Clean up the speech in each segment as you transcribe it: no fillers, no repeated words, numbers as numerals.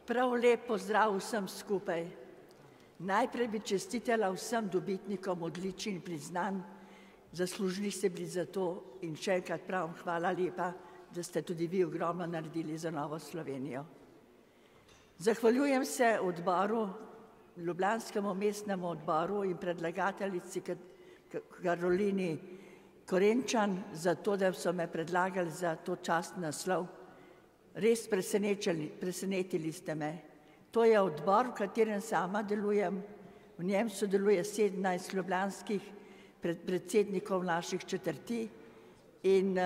Prav lep pozdrav vsem skupaj. Najprej bi čestitela vsem dobitnikom odličij in priznanj, zaslužni ste bili za to in še enkrat pravim hvala lepa, da ste tudi vi ogromno naredili za Novo Slovenijo. Zahvaljujem se odboru, Ljubljanskemu mestnemu odboru in predlagateljici Karolini Korenčan za to, da so me predlagali za to častni naslov. Res presenetili ste me. To je odbor, v katerem sama delujem. V njem sodeluje 17 ljubljanskih predsednikov naših četrti in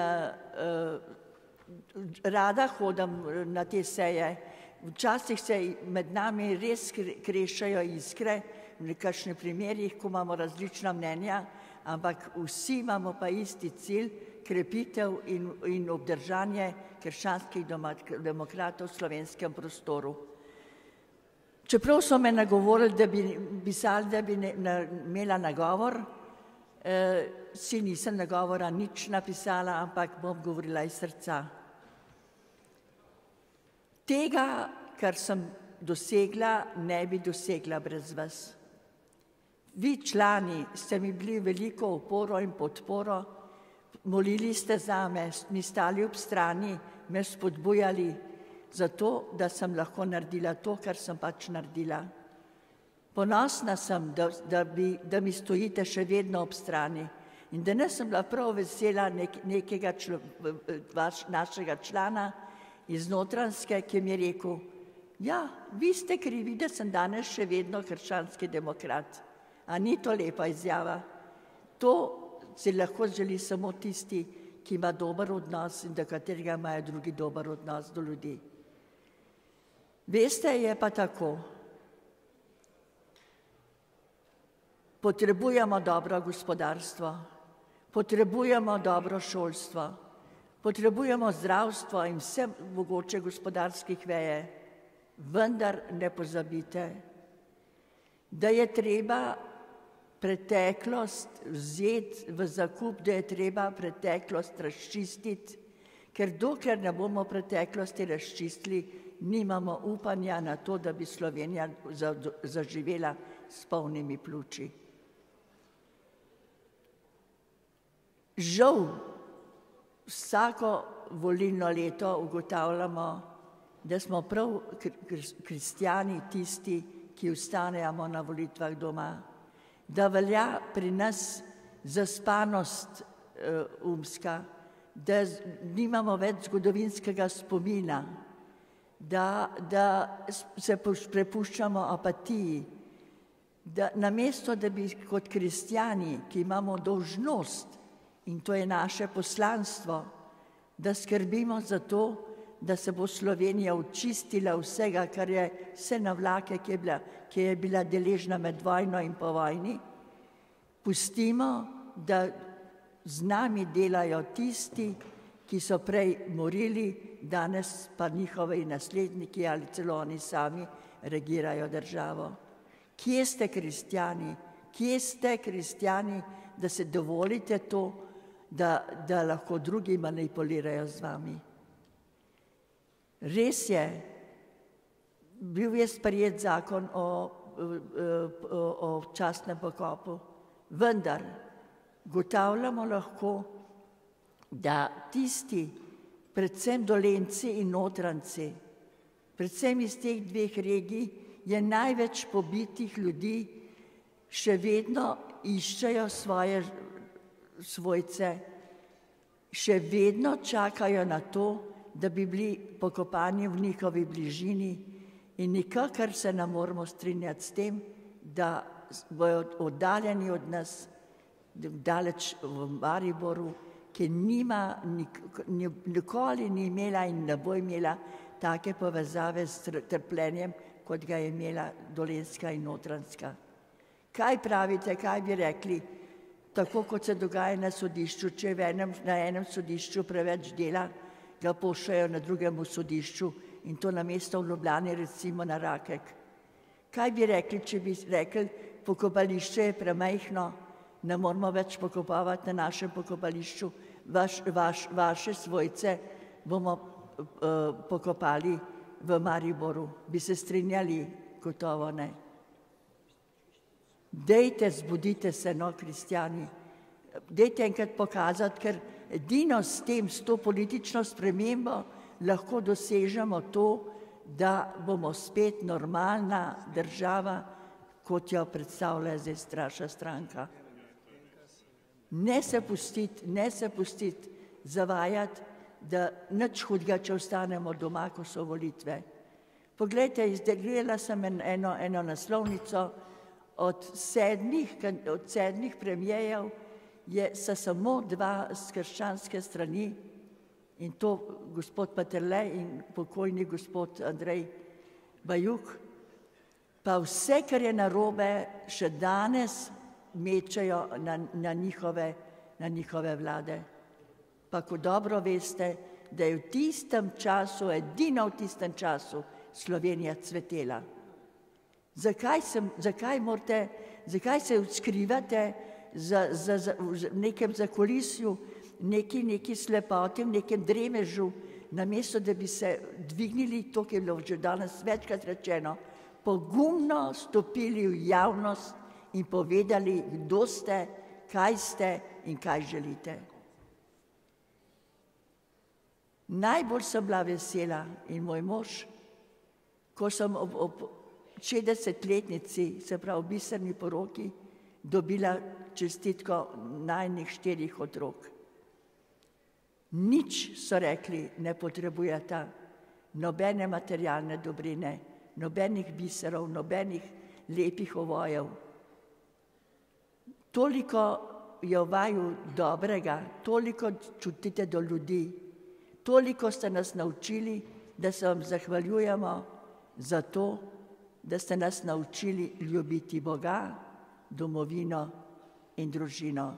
rada hodim na te seje. Včasih se med nami res krešajo iskre, v nekakšnih primerih, ko imamo različna mnenja, ampak vsi imamo pa isti cilj, krepitev in obdržanje krščanskih demokratov v slovenskem prostoru. Čeprav so me nagovorili, da bi pisali, da bi imela nagovor, si nisem nagovora nič napisala, ampak bom govorila iz srca. Tega, kar sem dosegla, ne bi dosegla brez vas. Vi člani ste mi bili veliko oporo in podporo, molili ste zame, mi stali ob strani, me spodbujali za to, da sem lahko naredila to, kar sem pač naredila. Ponosna sem, da mi stojite še vedno ob strani in da ne sem bila prav vesela nekega našega člana iz Notranjske, ki mi je rekel, ja, vi ste krivi, da sem danes še vedno krščanski demokrat. A ni to lepa izjava? To si lahko želi samo tisti, ki ima dober odnos in do katerega imajo drugi dober odnos do ljudi. Veste, je pa tako. Potrebujemo dobro gospodarstvo, potrebujemo dobro šolstvo, potrebujemo zdravstvo in vse mogoče gospodarskih veje, vendar ne pozabite, da je treba preteklost vzeti v zakup, da je treba preteklost razčistiti, ker dokler ne bomo preteklosti razčistili, nimamo upanja na to, da bi Slovenija zaživela s polnimi pljuči. Žal, vsako volilno leto ugotavljamo, da smo prav kristjani tisti, ki ostanemo na volitvah doma, da velja pri nas zaspanost umska, da nimamo več zgodovinskega spomina, da se prepuščamo apatiji, da namesto, da bi kot kristjani, ki imamo dolžnost, in to je naše poslanstvo, da skrbimo za to, da se bo Slovenija očistila vsega, kar je vse navlake, ki je bila deležna med vojno in po vojni, pustimo, da z nami delajo tisti, ki so prej morili, danes pa njihovi nasledniki ali celo oni sami regirajo državo. Kje ste kristjani? Kje ste kristjani, da se dovolite to, da lahko drugi manipulirajo z vami? Res je, bil je sprejet zakon o častnem pokopu, vendar ugotavljamo lahko, da tisti, predvsem Dolenjci in Notranjci, predvsem iz teh dveh regij, je največ pobitih ljudi, še vedno iščejo svoje svojce, še vedno čakajo na to, da bi bili pokopani v njihovi bližini in nikakor se ne moramo strinjati s tem, da bojo oddaljeni od nas, daleč v Mariboru, ki nikoli ni imela in ne bo imela take povezave s trpljenjem, kot ga je imela Dolenjska in Notranjska. Kaj pravite, kaj bi rekli? Tako kot se dogaja na sodišču, če je na enem sodišču preveč dela, ga pošljajo na drugemu sodišču in to namesto v Ljubljani recimo na Rakek. Kaj bi rekli, če bi rekli, pokopališče je premajhno, ne moramo več pokopavati na našem pokopališču, vaše svojce bomo pokopali v Mariboru. Bi se strinjali? Gotovo ne. Dejte, zbudite se, no, kristjani. Dejte enkrat pokazati, ker edino s tem, s to politično spremembo lahko dosežemo to, da bomo spet normalna država, kot jo predstavlja zdaj straša stranka. Ne se pustiti zavajati, da nič hudega, če ostanemo doma, ko so volitve. Poglejte, gledala sem eno naslovnico, od sedmih premijejev sta samo dva s krščanske strani, in to gospod Peterle in pokojni gospod Andrej Bajuk, pa vse, kar je narobe, še danes mečejo na njihove vlade. Pa ko dobro veste, da je v tistem času, edino v tistem času, Slovenija cvetela. Zakaj se skrivate v nekem zakulisju, neki slepoti, v nekem dremežu, namesto da bi se dvignili, to, ki je bilo že danes večkrat rečeno, pogumno stopili v javnost in povedali, kdo ste, in kaj želite. Najbolj sem bila vesela in moj mož, ko sem ob 60-letnici, se pravi v biserni poroki, dobila čestitko najinih 4 otrok. Nič, so rekli, ne potrebujeta, nobene materialne dobrine, nobenih biserov, nobenih lepih ovojev. Toliko je v vaju dobrega, toliko čutite do ljudi, toliko ste nas naučili, da se vam zahvaljujemo za to, da ste nas naučili ljubiti Boga, domovino in družino.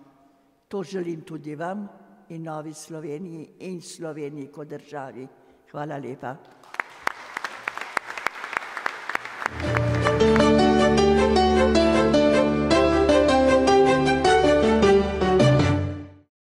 To želim tudi vam in Novi Sloveniji in Sloveniji kot državi. Hvala lepa.